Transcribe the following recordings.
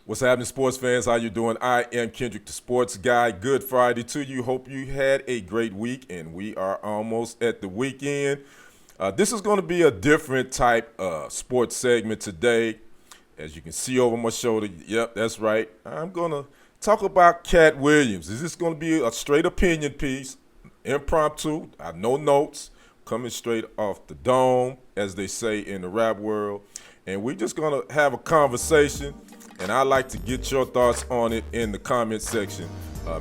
What's happening, sports fans? How you doing? I am Kendrick, the sports guy. Good Friday to you. Hope you had a great week, and we are almost at the weekend. This is going to be a different type sports segment today. As you can see over my shoulder, yep, that's right. I'm going to talk about Katt Williams. Is this going to be a straight opinion piece, impromptu? I have no notes, coming straight off the dome, as they say in the rap world. And we're just going to have a conversation. And I'd like to get your thoughts on it in the comment section.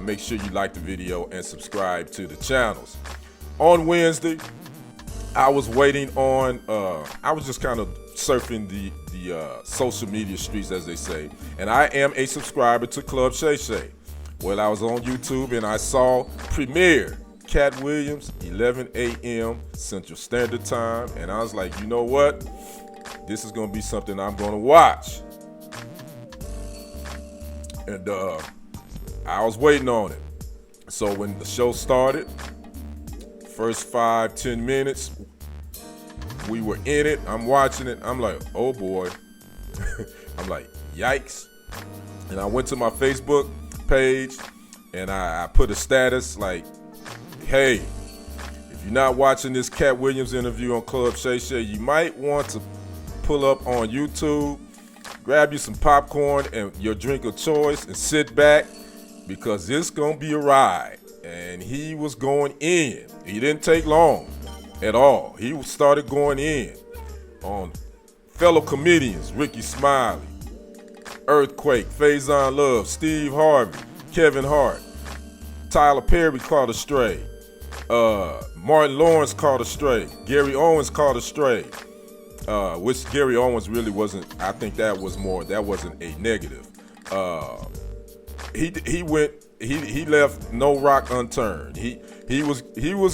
Make sure you like the video and subscribe to the channels. On Wednesday, I was waiting on, I was just kind of surfing the social media streets, as they say. And I am a subscriber to Club Shay Shay. Well, I was on YouTube and I saw premiere Katt Williams, 11 a.m. Central Standard Time. And I was like, you know what? This is going to be something I'm going to watch. And I was waiting on it. So when the show started, first 5-10 minutes, we were in it. I'm watching it. I'm like, oh boy. I'm like, yikes. And I went to my Facebook page and I put a status like, hey, if you're not watching this Katt Williams interview on Club Shay Shay, you might want to pull up on YouTube, grab you some popcorn and your drink of choice and sit back, because it's gonna be a ride. And he was going in. He didn't take long at all. He started going in on fellow comedians, Ricky Smiley, Earthquake, Faison Love, Steve Harvey, Kevin Hart, Tyler Perry caught a stray, Martin Lawrence caught a stray, Gary Owens caught a stray. Which Gary Owens really wasn't. I think that wasn't a negative. He left no rock unturned. He was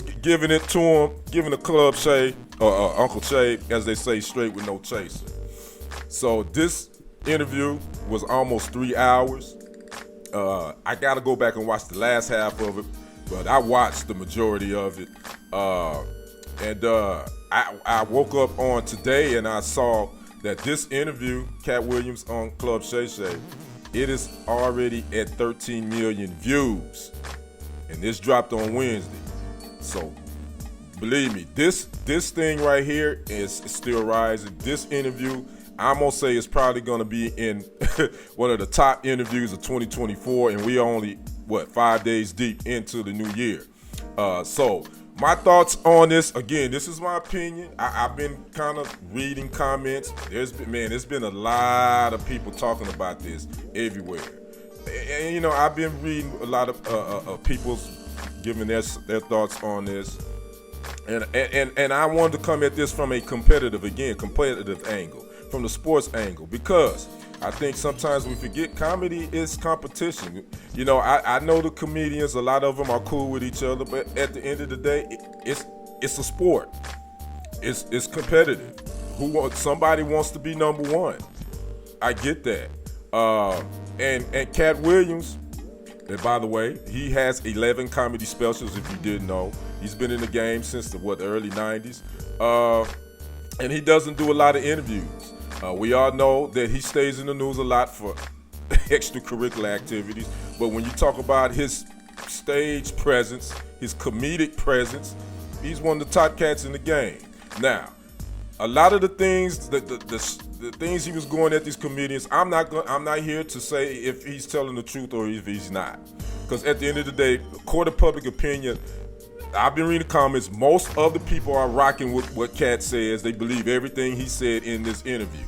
giving it to him, giving the Club Shay or Uncle Shay, as they say, straight with no chaser. So this interview was almost 3 hours. I gotta go back and watch the last half of it, but I watched the majority of it. I woke up on today and I saw that this interview, Katt Williams on Club Shay Shay, it is already at 13 million views. And this dropped on Wednesday. So believe me, this thing right here is still rising. This interview, I'm gonna say, is probably gonna be in one of the top interviews of 2024, and we are only, 5 days deep into the new year. So my thoughts on this, again, this is my opinion. I've been kind of reading comments. There's been a lot of people talking about this everywhere. And you know, I've been reading a lot of people giving their thoughts on this. And I wanted to come at this from a competitive angle, from the sports angle, because I think sometimes we forget comedy is competition. You know, I know the comedians, a lot of them are cool with each other, but at the end of the day, it's a sport. It's competitive. Somebody wants to be number one. I get that. And Katt Williams, and by the way, he has 11 comedy specials, if you didn't know. He's been in the game since the early 90s. And he doesn't do a lot of interviews. We all know that he stays in the news a lot for extracurricular activities, but when you talk about his stage presence, his comedic presence, he's one of the top cats in the game. Now, a lot of the things, the things he was going at these comedians, I'm not here to say if he's telling the truth or if he's not, because at the end of the day, court of public opinion, I've been reading comments. Most of the people are rocking with what Katt says. They believe everything he said in this interview.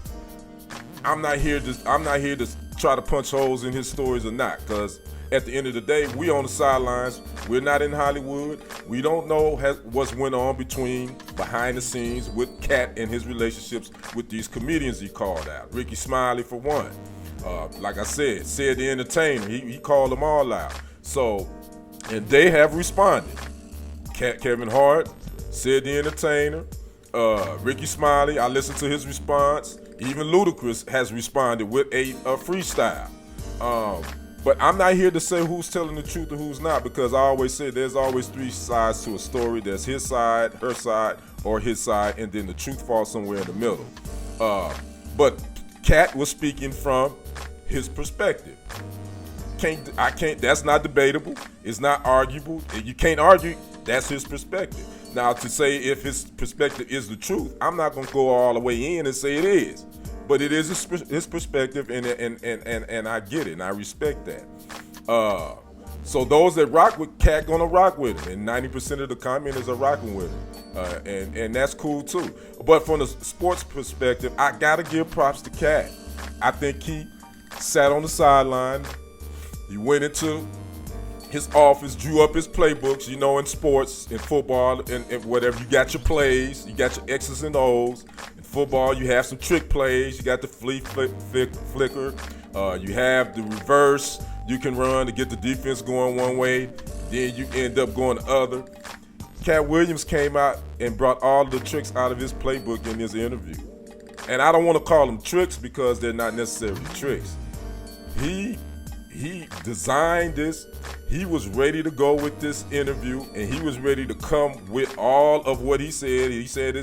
I'm not here to try to punch holes in his stories or not, because at the end of the day, we on the sidelines. We're not in Hollywood. We don't know what's went on behind the scenes with Katt and his relationships with these comedians he called out. Ricky Smiley, for one. Like I said the entertainer. He called them all out. So, and they have responded. Kevin Hart, said the entertainer, Ricky Smiley, I listened to his response. Even Ludacris has responded with a freestyle. But I'm not here to say who's telling the truth and who's not, because I always say there's always three sides to a story. There's his side, her side, or his side, and then the truth falls somewhere in the middle. But Katt was speaking from his perspective. That's not debatable. It's not arguable. You can't argue. That's his perspective. Now, to say if his perspective is the truth, I'm not going to go all the way in and say it is. But it is his perspective, and I get it, and I respect that. So those that rock with Katt gonna rock with him, and 90% of the commenters are rocking with him, and that's cool too. But from the sports perspective, I gotta give props to Katt. I think he sat on the sideline. He went into his office, drew up his playbooks. You know, in sports, in football, and whatever, you got your plays, you got your X's and O's. In football, you have some trick plays. You got the flicker. You have the reverse. You can run to get the defense going one way, then you end up going the other. Katt Williams came out and brought all the tricks out of his playbook in his interview. And I don't want to call them tricks because they're not necessarily tricks. He designed this. He was ready to go with this interview, and he was ready to come with all of what he said. He said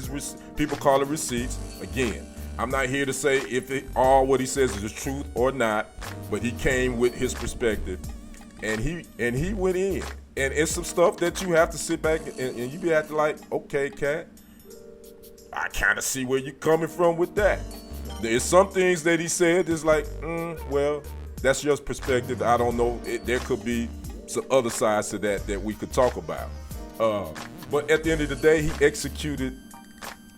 people call it receipts. Again, I'm not here to say if all what he says is the truth or not, but he came with his perspective, and he went in. And it's some stuff that you have to sit back and you have to like, okay, Katt, I kind of see where you're coming from with that. There's some things that he said that's like, well, that's your perspective. I don't know. There could be some other sides to that we could talk about. But at the end of the day, he executed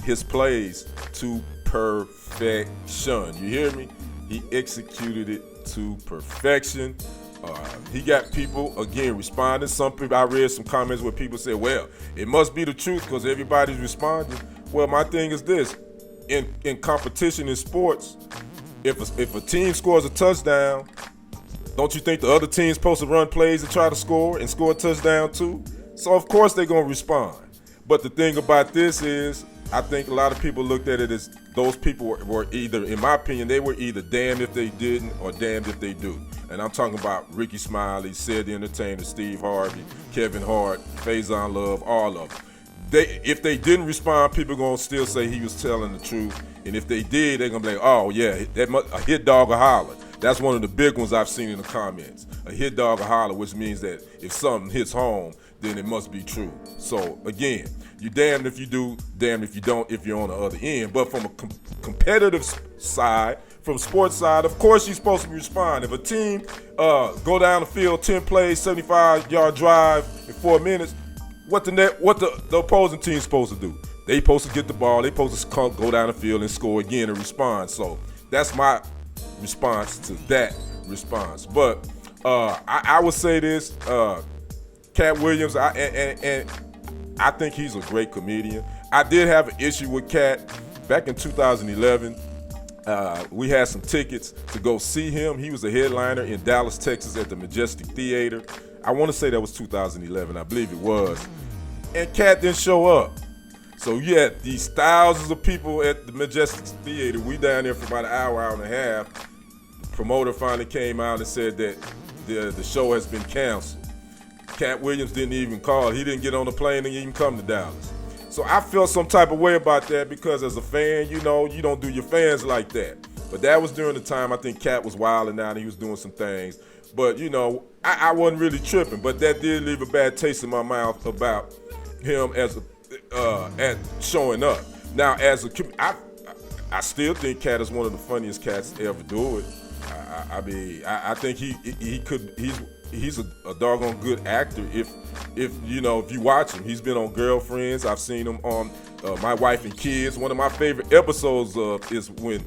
his plays to perfection. You hear me? He executed it to perfection. He got people, again, responding. Some people, I read some comments where people said, well, it must be the truth because everybody's responding. Well, my thing is this. In competition in sports, if a team scores a touchdown, don't you think the other team's supposed to run plays to try to score and score a touchdown too? So, of course, they're going to respond. But the thing about this is, I think a lot of people looked at it as those people were either, in my opinion, they were either damned if they didn't or damned if they do. And I'm talking about Ricky Smiley, Sid the Entertainer, Steve Harvey, Kevin Hart, Faison Love, all of them. If they didn't respond, people are going to still say he was telling the truth. And if they did, they're going to be like, oh, yeah, a hit dog or holler. That's one of the big ones I've seen in the comments. A hit dog or holler, which means that if something hits home, then it must be true. So, again, you're damned if you do, damned if you don't, if you're on the other end. But from a competitive side, from sports side, of course you're supposed to respond. If a team go down the field, 10 plays, 75-yard drive in 4 minutes, what the opposing team's supposed to do? They supposed to get the ball. They supposed to go down the field and score again and respond. So that's my response to that response. But I would say this, Katt Williams, and I think he's a great comedian. I did have an issue with Katt back in 2011. We had some tickets to go see him. He was a headliner in Dallas, Texas at the Majestic Theater. I want to say that was 2011. I believe it was. And Katt didn't show up. So you had these thousands of people at the Majestic Theater. We down there for about an hour and a half. The promoter finally came out and said that the show has been canceled. Katt Williams didn't even call. He didn't get on the plane and even come to Dallas. So I felt some type of way about that because as a fan, you know, you don't do your fans like that. But that was during the time I think Katt was wilding out and he was doing some things. But, you know, I wasn't really tripping. But that did leave a bad taste in my mouth about him as at showing up. Now, I still think Katt is one of the funniest cats to ever do it. I mean, I think he's a doggone good actor. If you watch him, he's been on Girlfriends. I've seen him on My Wife and Kids. One of my favorite episodes is when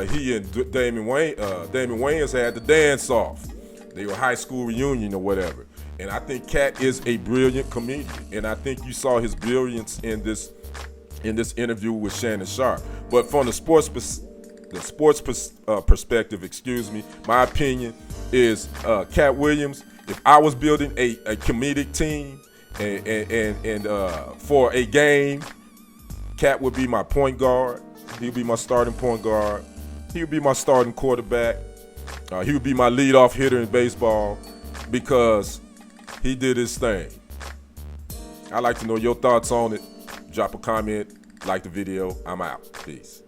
he and Damon Wayans had the dance off. They were high school reunion or whatever. And I think Katt is a brilliant comedian. And I think you saw his brilliance in this interview with Shannon Sharpe. But from the sports perspective, my opinion is Katt Williams. If I was building a comedic team and for a game, Katt would be my point guard. He would be my starting point guard. He would be my starting quarterback. He would be my leadoff hitter in baseball because he did his thing. I'd like to know your thoughts on it. Drop a comment, like the video. I'm out. Peace.